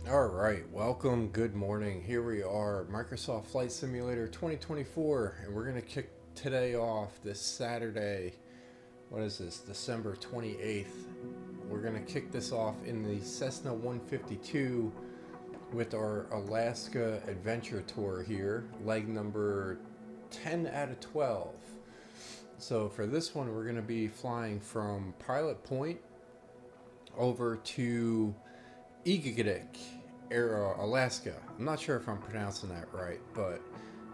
All right, welcome. Good morning. Here we are, Microsoft Flight Simulator 2024, and we're going to kick today off this Saturday. What is this? December 28th. We're going to kick this off in the Cessna 152 with our Alaska Adventure Tour here, leg number 10 out of 12. So for this one, we're going to be flying from Pilot Point over to Egegik, Alaska. I'm not sure if I'm pronouncing that right, but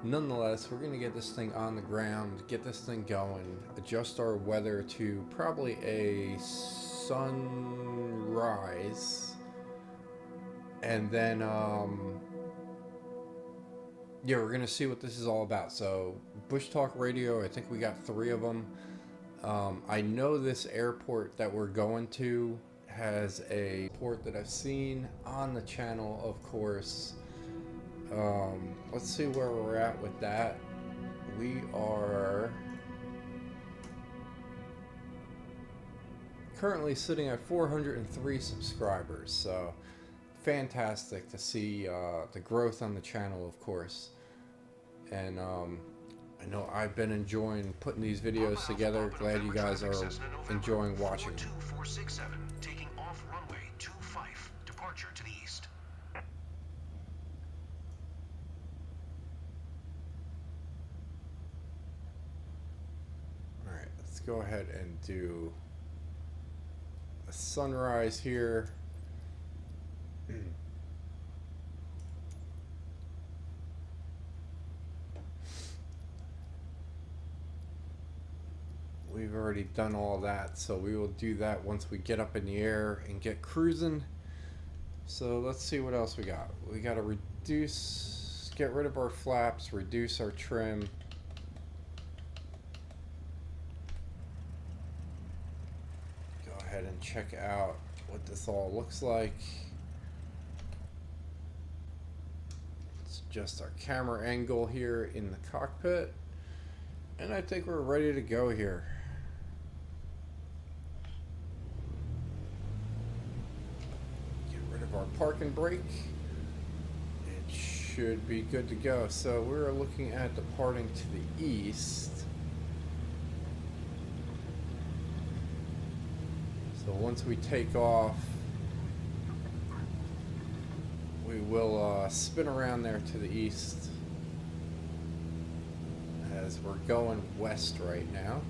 nonetheless, we're going to get this thing on the ground, get this thing going, adjust our weather to probably a sunrise, and then, yeah, we're going to see what this is all about. So, Bushtalk Radio, I think we got 3 of them. I know this airport that we're going to has a port that I've seen on the channel, of course. Let's see where we're at with that. We are currently sitting at 403 subscribers, so fantastic to see the growth on the channel, of course. And I know I've been enjoying putting these videos together. Glad you guys are enjoying watching. 42467, taking off runway 25, departure to the east. Alright, let's go ahead and do a sunrise here. We've already done all that, so we will do that once we get up in the air and get cruising. So let's see what else we got. We got to get rid of our flaps, reduce our trim. Go ahead and check out what this all looks like. Let's adjust our camera angle here in the cockpit. And I think we're ready to go here. Our park and brake, it should be good to go. So we're looking at departing to the east. So once we take off, we will spin around there to the east, as we're going west right now.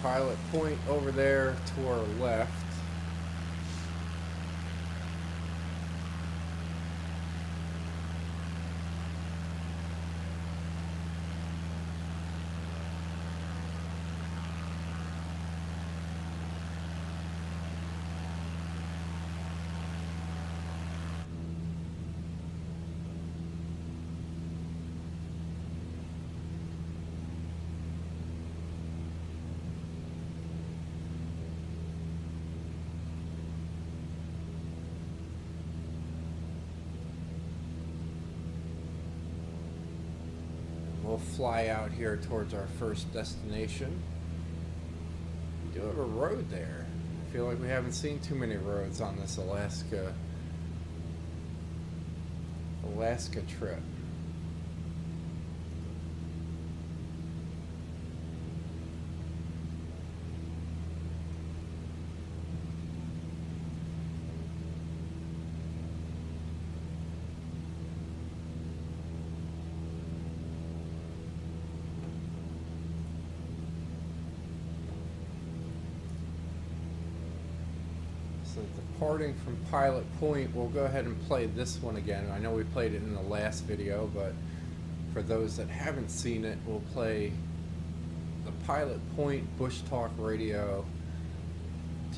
Pilot Point over there to our left. We'll fly out here towards our first destination. We do have a road there. I feel like we haven't seen too many roads on this Alaska trip. So departing from Pilot Point, we'll go ahead and play this one again. I know we played it in the last video, but for those that haven't seen it, we'll play the Pilot Point Bushtalk Radio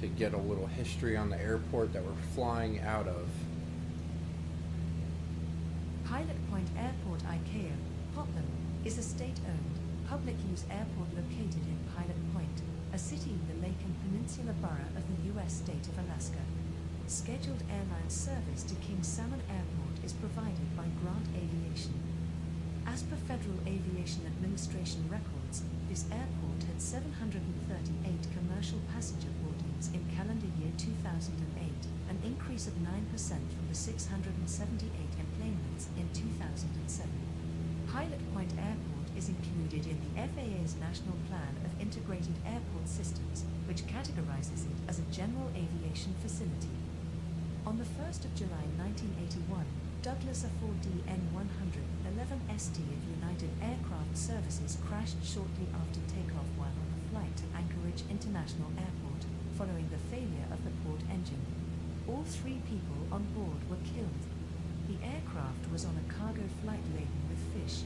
to get a little history on the airport that we're flying out of. Pilot Point Airport ICAO, PAPN, is a state-owned, public-use airport located in Pilot Point, a city in the Lake and Peninsula Borough of the U.S. state of Alaska. Scheduled airline service to King Salmon Airport is provided by Grant Aviation. As per Federal Aviation Administration records, this airport had 738 commercial passenger boardings in calendar year 2008, an increase of 9% from the 678 enplanements in 2007. Pilot Point Airport is included in the FAA's National Plan of Integrated Airport Systems, which categorizes it as a general aviation facility. On the 1st of July 1981, Douglas A4D N100 11ST of United Aircraft Services crashed shortly after takeoff while on a flight to Anchorage International Airport, following the failure of the port engine. All 3 people on board were killed. The aircraft was on a cargo flight laden with fish.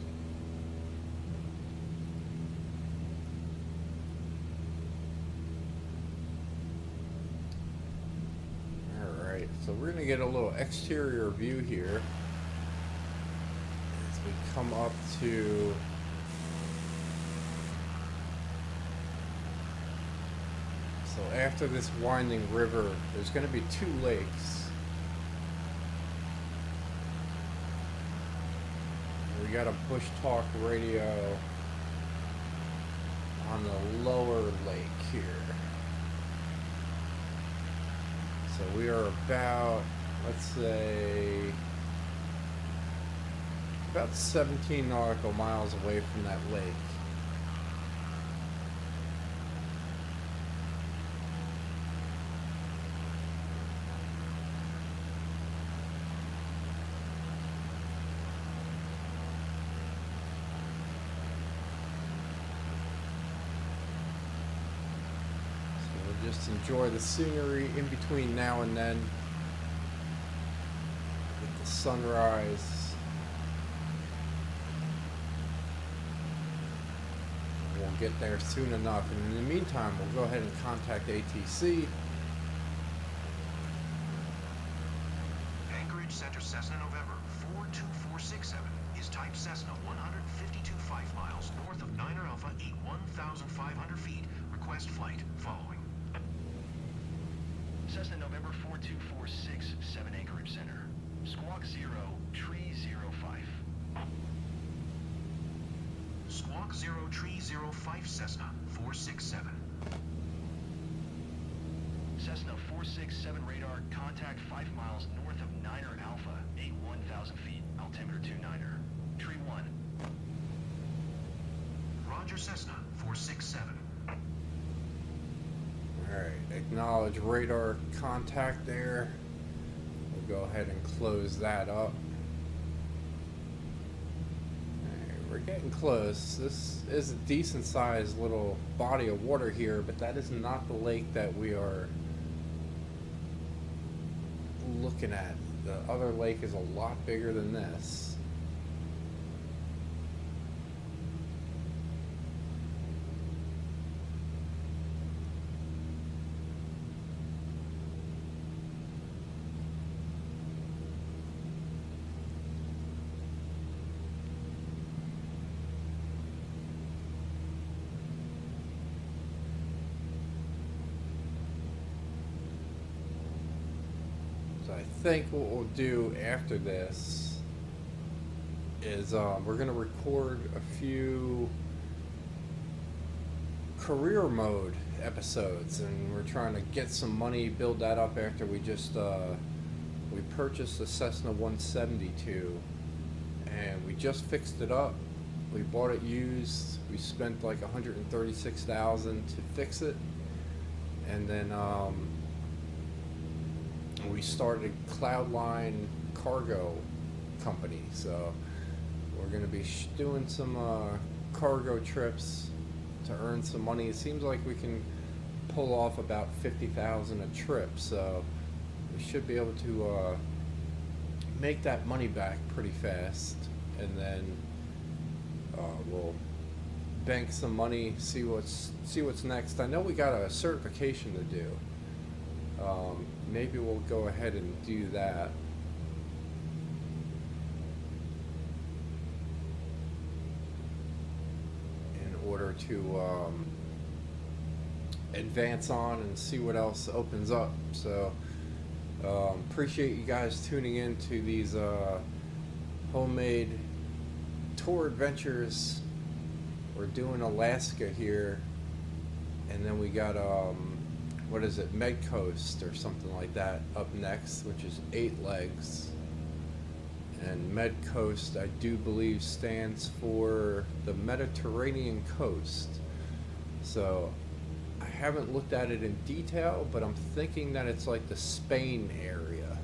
Alright, so we're going to get a little exterior view here as we come up to so after this winding river, there's going to be 2 lakes. We got a Bushtalk Radio on the lower lake here. So we are about, let's say, about 17 nautical miles away from that lake. Just enjoy the scenery in between now and then with the sunrise. We'll get there soon enough, and in the meantime we'll go ahead and contact ATC. Anchorage Center Cessna November 42467 is type Cessna 152.5 miles north of Niner Alpha 1,500 feet. Request flight following. Cessna November 42467 Anchorage Center. Squawk 0, Tree 05. Squawk 0, Tree 05 Cessna 467. Cessna 467 radar, contact 5 miles north of Niner Alpha, 1,000 feet, altimeter 29er. Tree 1. Roger Cessna 467. Alright, acknowledge radar contact there. We'll go ahead and close that up. Alright, we're getting close. This is a decent sized little body of water here, but that is not the lake that we are looking at. The other lake is a lot bigger than this. I think what we'll do after this is we're going to record a few career mode episodes, and we're trying to get some money, build that up after we just we purchased the Cessna 172 and we just fixed it up. We bought it used. We spent like $136,000 to fix it, and then we started Cloudline Cargo Company. So we're going to be doing some cargo trips to earn some money. It seems like we can pull off about $50,000 a trip, so we should be able to make that money back pretty fast, and then we'll bank some money, see what's next. I know we got a certification to do. Maybe we'll go ahead and do that. In order to advance on and see what else opens up. So appreciate you guys tuning in to these homemade tour adventures. We're doing Alaska here, and then we got what is it, Med Coast or something like that up next, which is 8 legs. And Med Coast, I do believe, stands for the Mediterranean coast. So I haven't looked at it in detail, but I'm thinking that it's like the Spain area.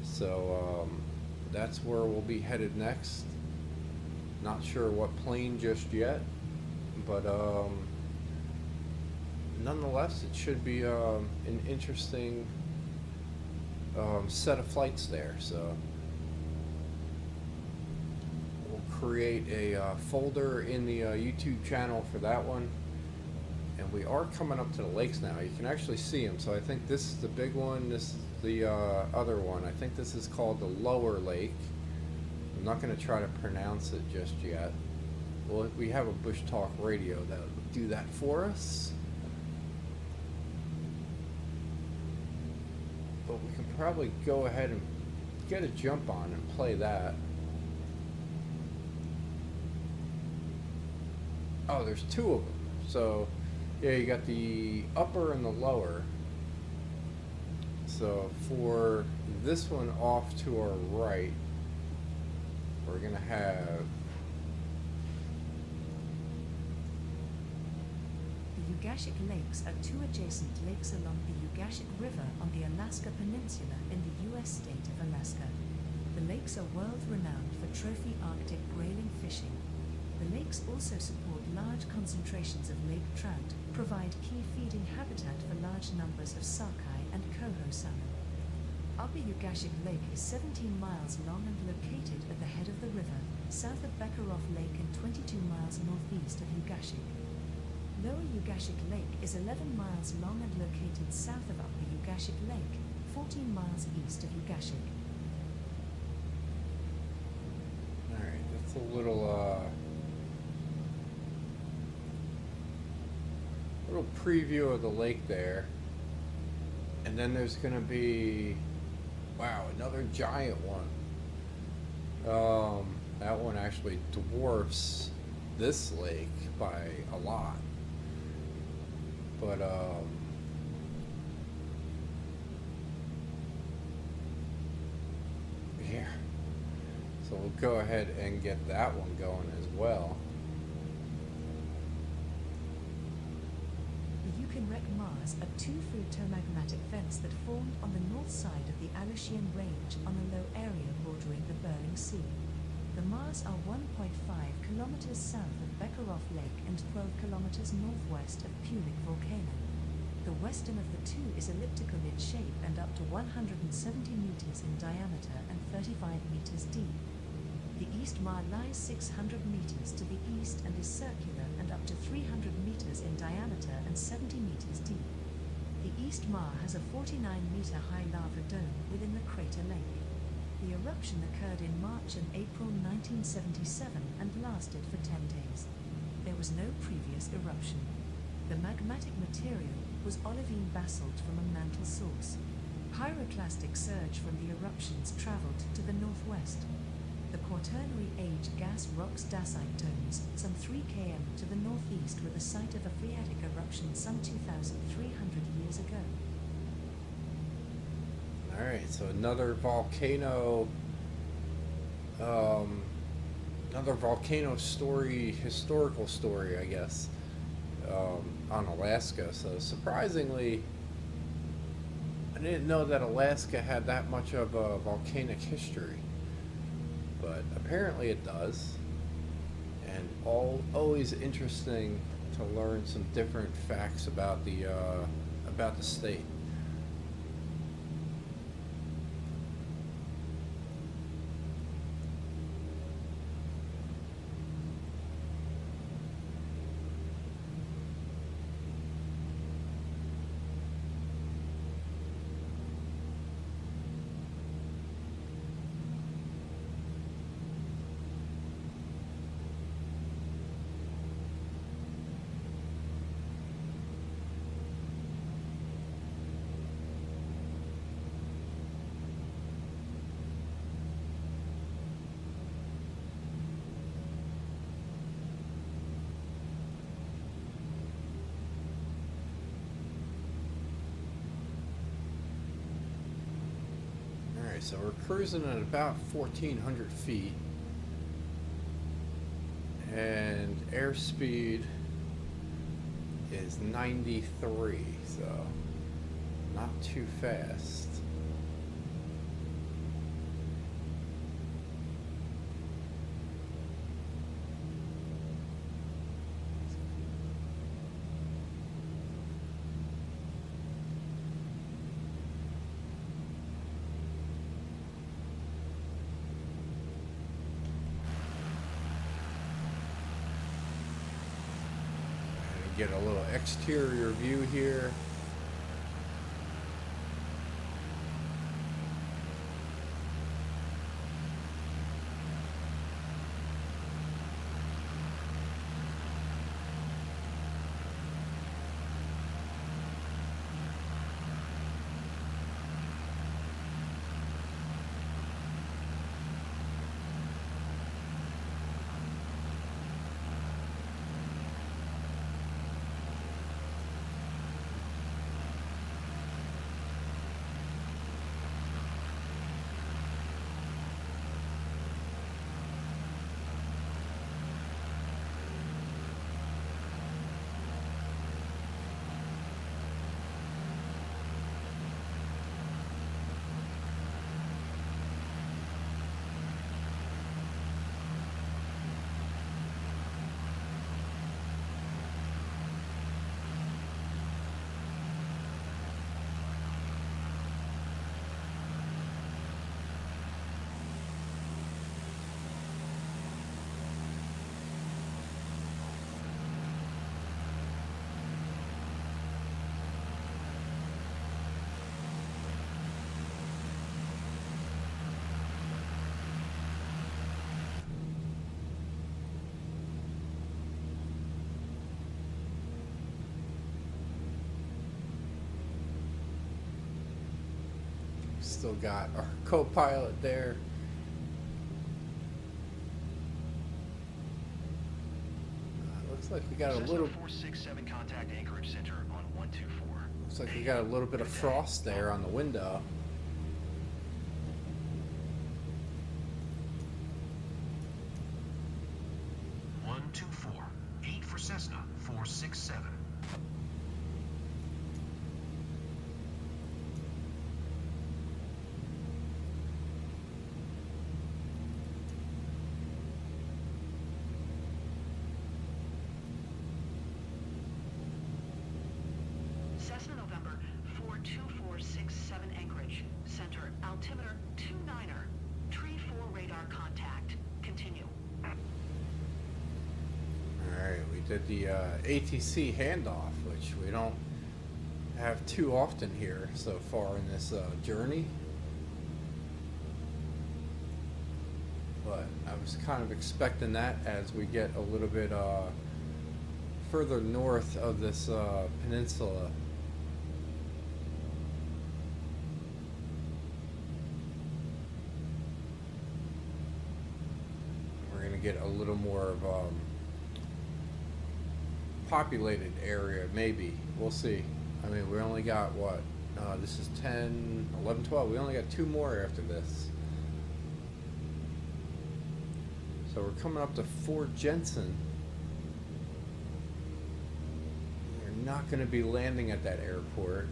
So that's where we'll be headed next. Not sure what plane just yet, but nonetheless, it should be an interesting set of flights there. So we'll create a folder in the YouTube channel for that one. And we are coming up to the lakes now. You can actually see them. So I think this is the big one. This is the other one. I think this is called the Lower Lake. I'm not going to try to pronounce it just yet. Well, we have a Bushtalk Radio that will do that for us. But we can probably go ahead and get a jump on and play that. Oh, there's 2 of them. So yeah, you got the upper and the lower. So for this one off to our right, we're going to have the Egegik Lakes are 2 adjacent lakes along the Egegik River on the Alaska Peninsula in the U.S. state of Alaska. The lakes are world-renowned for trophy Arctic grayling fishing. The lakes also support large concentrations of lake trout, provide key feeding habitat for large numbers of sockeye and coho salmon. Upper Egegik Lake is 17 miles long and located at the head of the river, south of Bekarov Lake and 22 miles northeast of Egegik. Lower Egegik Lake is 11 miles long and located south of Upper Egegik Lake, 14 miles east of Egegik. Alright, that's a little preview of the lake there. And then there's going to be, wow, another giant one. That one actually dwarfs this lake by a lot. But yeah. So we'll go ahead and get that one going as well. Wreck Mars are 2 photomagmatic vents that formed on the north side of the Aleutian Range on a low area bordering the Bering Sea. The Mars are 1.5 kilometers south of Bekarov Lake and 12 kilometers northwest of Pulik Volcano. The western of the 2 is elliptical in shape and up to 170 meters in diameter and 35 meters deep. The East Mare lies 600 meters to the east and is circular and up to 300 meters in diameter and 70 meters deep. The East Mare has a 49-meter high lava dome within the crater lake. The eruption occurred in March and April 1977 and lasted for 10 days. There was no previous eruption. The magmatic material was olivine basalt from a mantle source. Pyroclastic surge from the eruptions traveled to the northwest. The Quaternary Age gas rocks dacite domes, some 3 km to the northeast, were the site of a phreatic eruption some 2,300 years ago. Alright, so another volcano story, historical story, I guess, on Alaska. So surprisingly, I didn't know that Alaska had that much of a volcanic history. But apparently it does, and always interesting to learn some different facts about the state. Alright, so we're cruising at about 1,400 feet. And airspeed is 93, so not too fast. Get a little exterior view here. Still got our co-pilot there. Looks like we got a little. 467 contact Anchorage Center on 124. Looks like we got a little bit of frost there on the window. Eight for Cessna 467. Cessna November 42467 Anchorage Center, altimeter 29er, tree 4 radar contact. Continue. Alright, we did the ATC handoff, which we don't have too often here so far in this journey. But I was kind of expecting that as we get a little bit further north of this peninsula. We're going to get a little more of populated area, maybe. We'll see. I mean, we only got what? This is 10, 11, 12. We only got 2 more after this. So we're coming up to Fort Jensen. We're not going to be landing at that airport.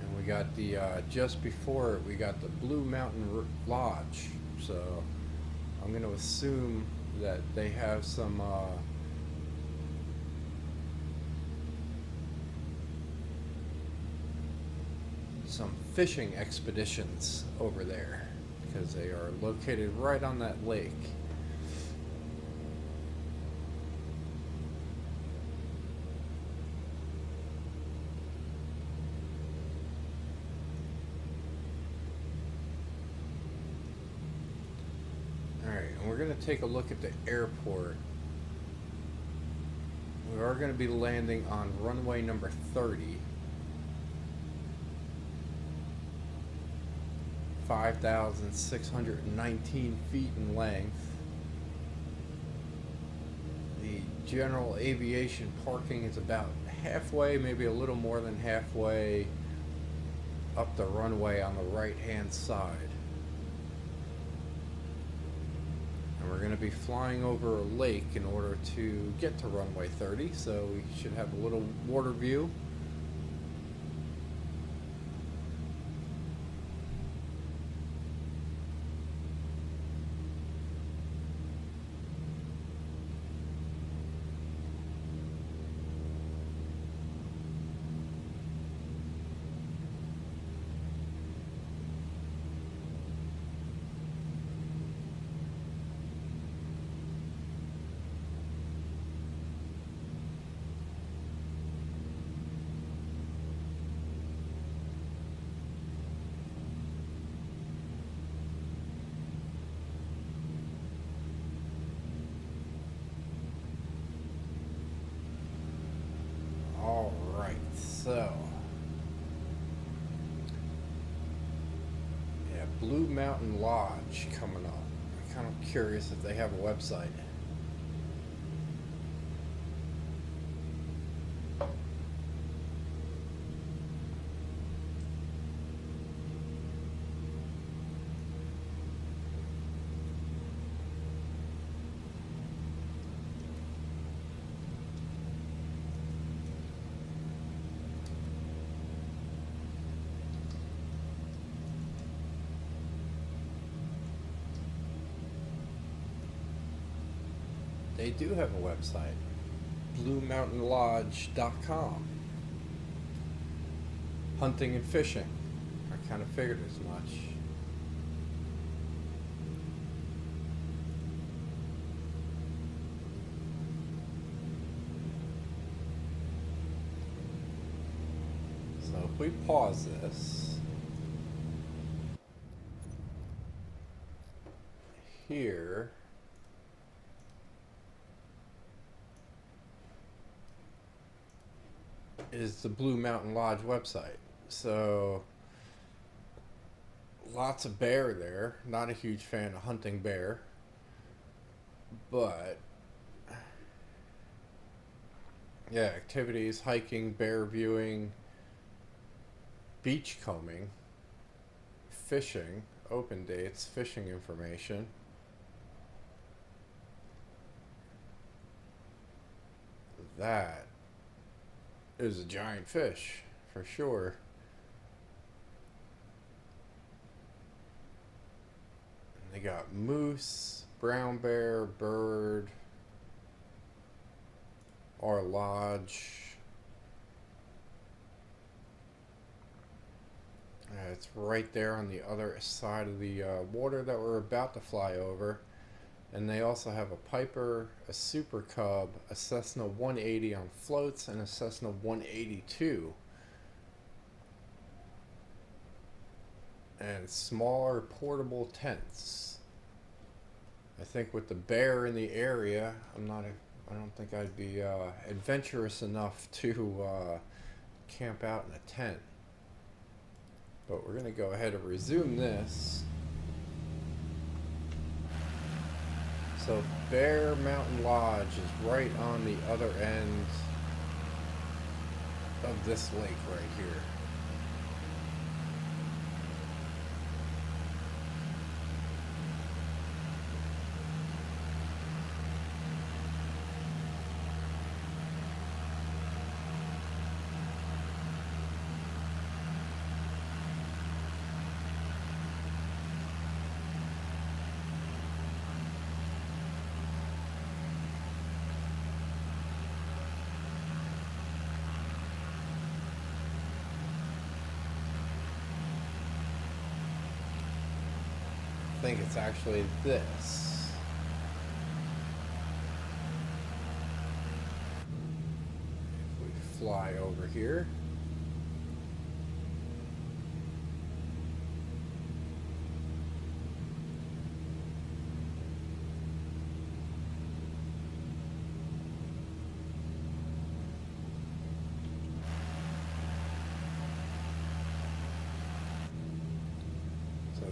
And we got the, just before it, we got the Blue Mountain Lodge. So I'm going to assume that they have some fishing expeditions over there because they are located right on that lake. Alright, and we're going to take a look at the airport. We are going to be landing on runway number 30. 5,619 feet in length. general aviation parking is about halfway, maybe a little more than halfway up the runway on the right hand side. And we're going to be flying over a lake in order to get to runway 30, so we should have a little water view. So, yeah, Blue Mountain Lodge coming up. I'm kind of curious if they have a website. They do have a website, bluemountainlodge.com. Hunting and fishing. I kind of figured as much. So if we pause this, here is the Blue Mountain Lodge website. So lots of bear there. Not a huge fan of hunting bear, but yeah, activities, hiking, bear viewing, beach combing, fishing, open dates, fishing information. That is a giant fish, for sure. And they got moose, brown bear, bird, our lodge. It's right there on the other side of the water that we're about to fly over. And they also have a Piper, a Super Cub, a Cessna 180 on floats, and a Cessna 182. And smaller portable tents. I think with the bear in the area, I don't think I'd be adventurous enough to camp out in a tent. But we're going to go ahead and resume this. So Bear Mountain Lodge is right on the other end of this lake right here. I think it's actually this. If we fly over here.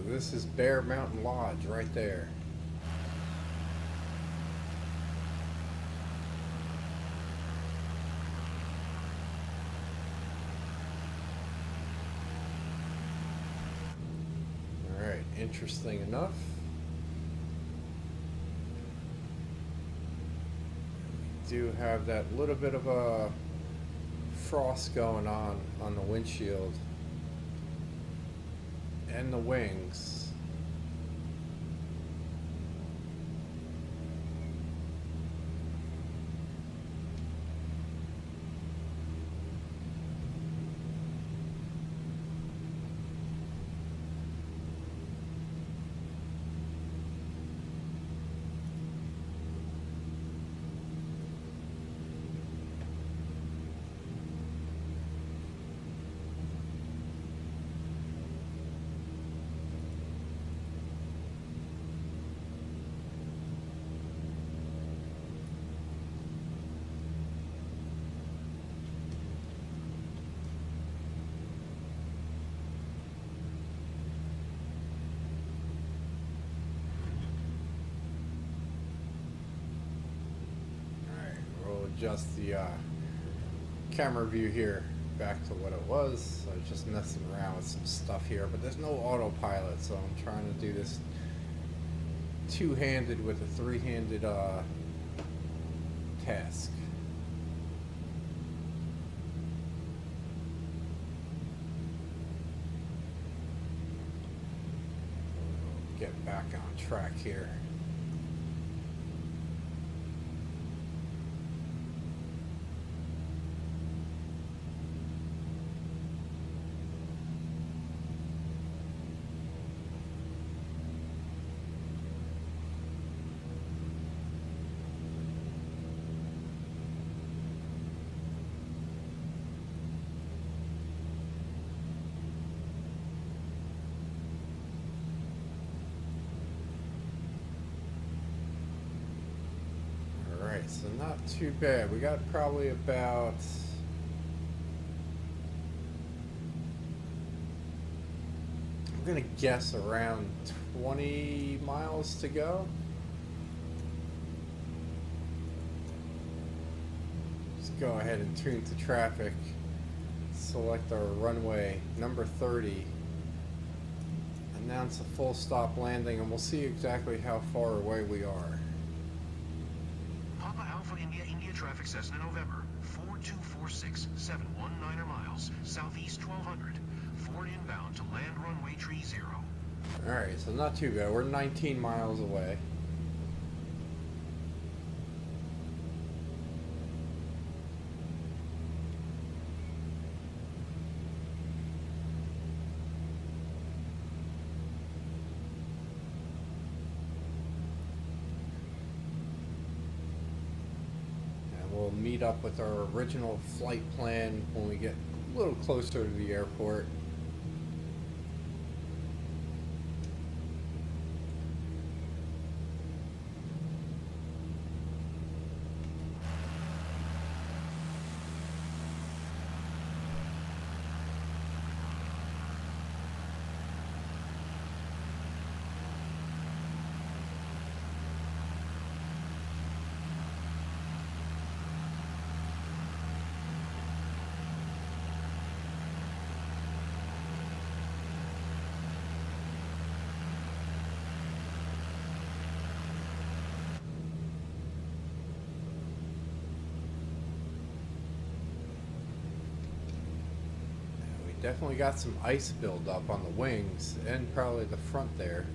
This is Bear Mountain Lodge right there. interesting enough. We do have that little bit of a frost going on the windshield and the wings. Adjust the camera view here back to what it was. I was just messing around with some stuff here, but there's no autopilot, so I'm trying to do this two-handed with a three-handed task. Get back on track here. So not too bad. We got probably about I'm gonna guess around 20 miles to go. Let's go ahead and tune to traffic. Select our runway number 30. Announce a full stop landing, and we'll see exactly how far away we are. Papa Alpha India traffic Cessna November 4246719 miles, southeast 1200. Ford inbound to land runway 30. Alright, so not too bad. We're 19 miles away. We'll meet up with our original flight plan when we get a little closer to the airport. Definitely got some ice buildup on the wings and probably the front there.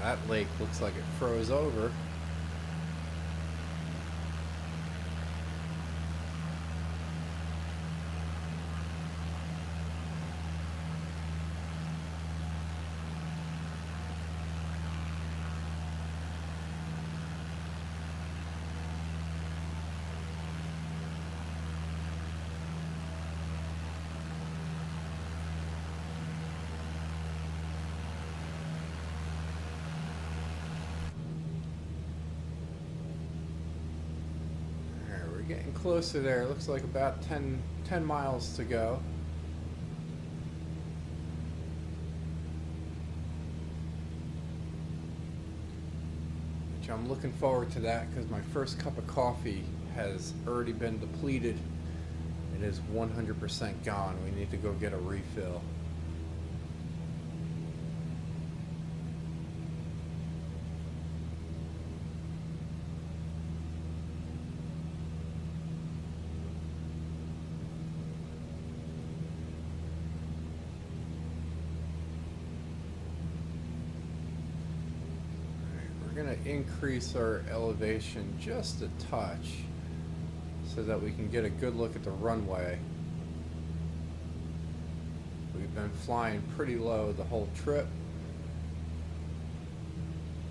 That lake looks like it froze over. Getting closer there. Looks like about 10 miles to go. Which I'm looking forward to that because my first cup of coffee has already been depleted. It is 100% gone. We need to go get a refill. We're going to increase our elevation just a touch so that we can get a good look at the runway. We've been flying pretty low the whole trip,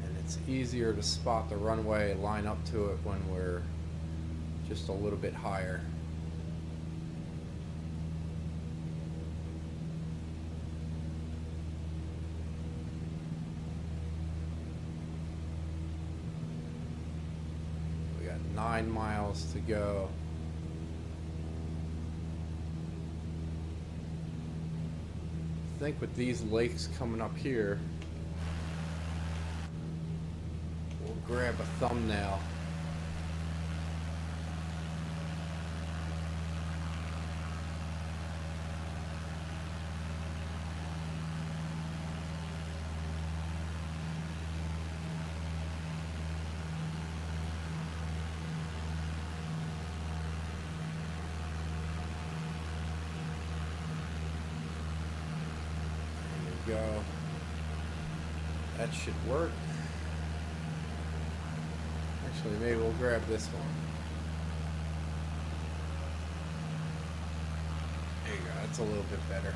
and it's easier to spot the runway, line up to it when we're just a little bit higher. We got 9 miles to go. I think with these lakes coming up here, we'll grab a thumbnail. Go. That should work. Actually, maybe we'll grab this one. There you go. That's a little bit better.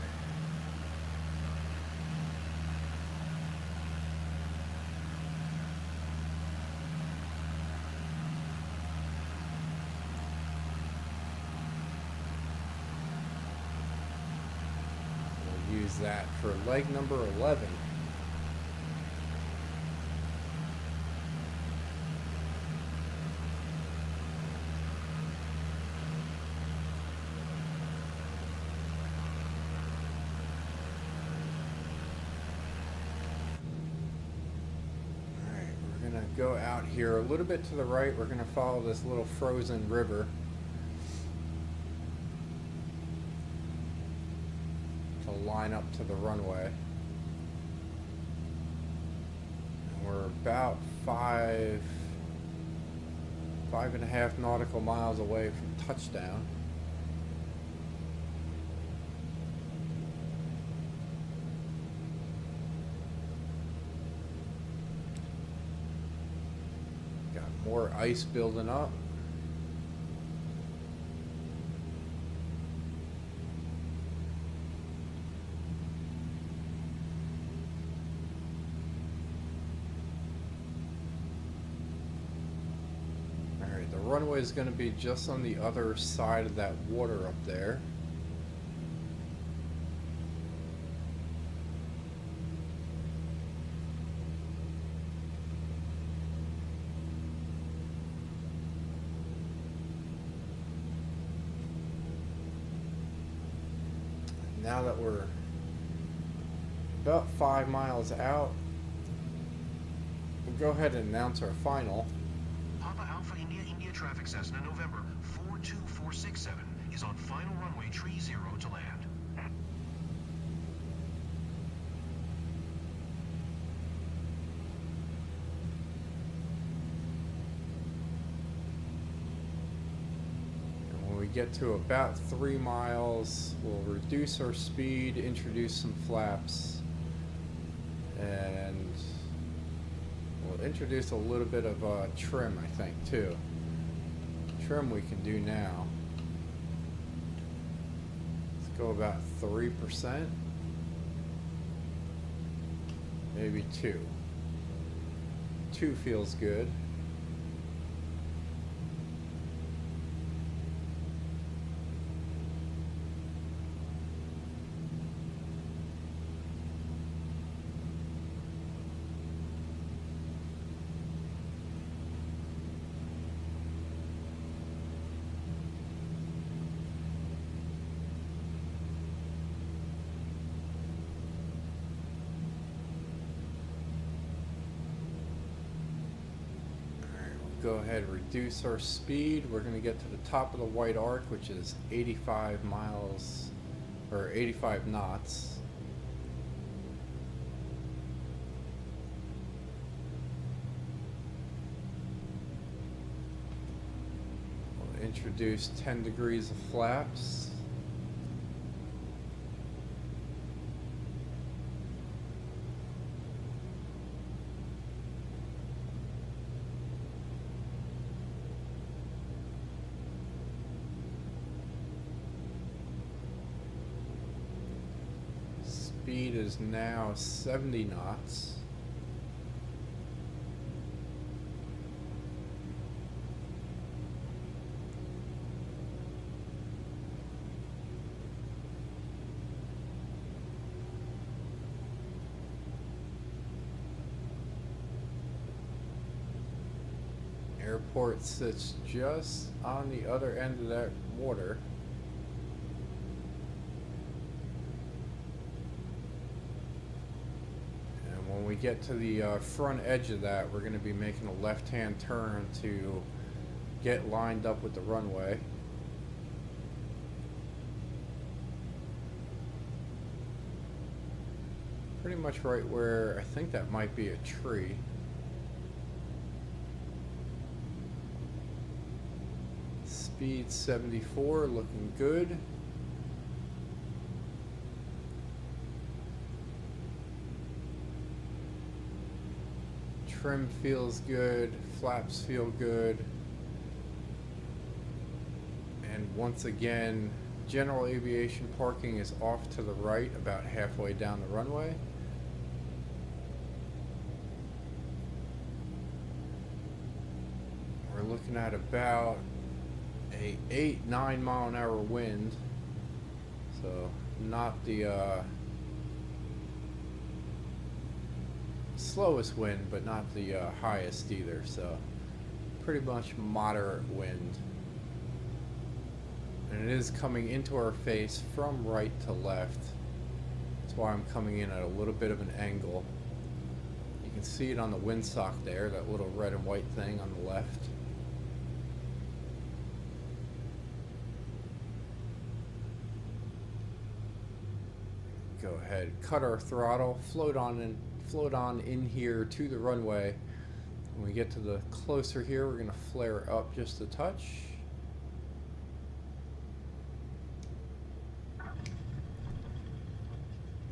Use that for leg number 11. Alright, we're gonna go out here a little bit to the right. We're gonna follow this little frozen river. Line up to the runway. And we're about 5.5 nautical miles away from touchdown. Got more ice building up. The runway is going to be just on the other side of that water up there. Now that we're about 5 miles out, we'll go ahead and announce our final. Papa Alpha India India traffic Cessna November 42467 is on final runway 30 to land. And when we get to about 3 miles, we'll reduce our speed, introduce some flaps, and We'll introduce a little bit of trim, I think, too. Trim we can do now. Let's go about 3%. Maybe 2. 2 feels good. Go ahead, reduce our speed. We're going to get to the top of the white arc, which is 85 miles or 85 knots. We'll introduce 10 degrees of flaps. Speed is now 70 knots. Airport sits just on the other end of that water. When we get to the front edge of that, we're going to be making a left-hand turn to get lined up with the runway. Pretty much right where I think that might be a tree. Speed 74, looking good. Trim feels good, flaps feel good, and once again, general aviation parking is off to the right about halfway down the runway. We're looking at about a 8-9 mile an hour wind, so not the slowest wind, but not the highest either, so pretty much moderate wind. And it is coming into our face from right to left. That's why I'm coming in at a little bit of an angle. You can see it on the windsock there, that little red and white thing on the left. Go ahead, cut our throttle, float on in here to the runway. When we get to the closer here, we're going to flare up just a touch.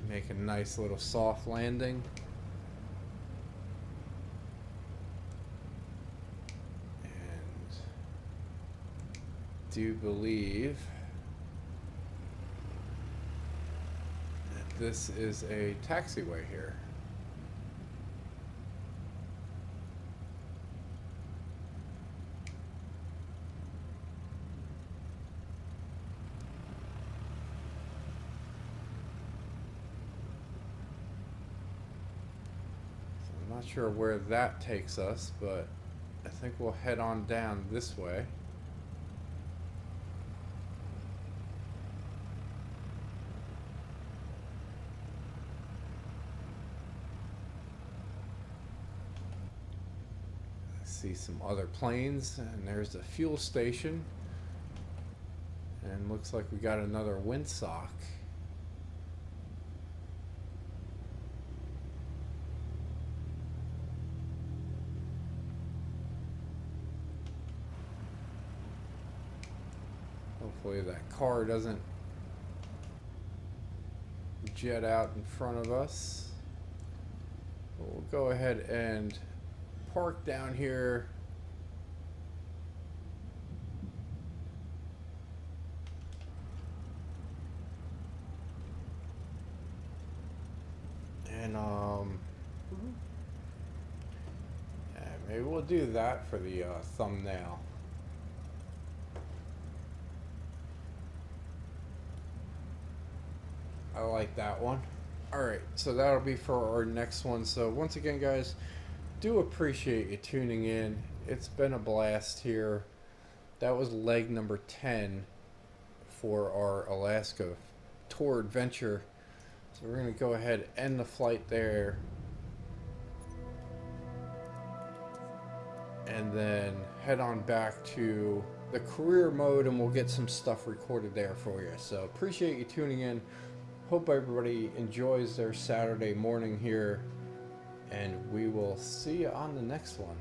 Make a nice little soft landing. And do believe that this is a taxiway here. Not sure where that takes us, but I think we'll head on down this way. I see some other planes, and there's a fuel station, and looks like we got another windsock. Hopefully that car doesn't jet out in front of us. We'll go ahead and park down here. And yeah, maybe we'll do that for the thumbnail. I like that one. Alright, so that'll be for our next one. So once again, guys, do appreciate you tuning in. It's been a blast here. That was leg number 10 for our Alaska tour adventure. So we're going to go ahead and end the flight there. And then head on back to the career mode and we'll get some stuff recorded there for you. So appreciate you tuning in. Hope everybody enjoys their Saturday morning here. And we will see you on the next one.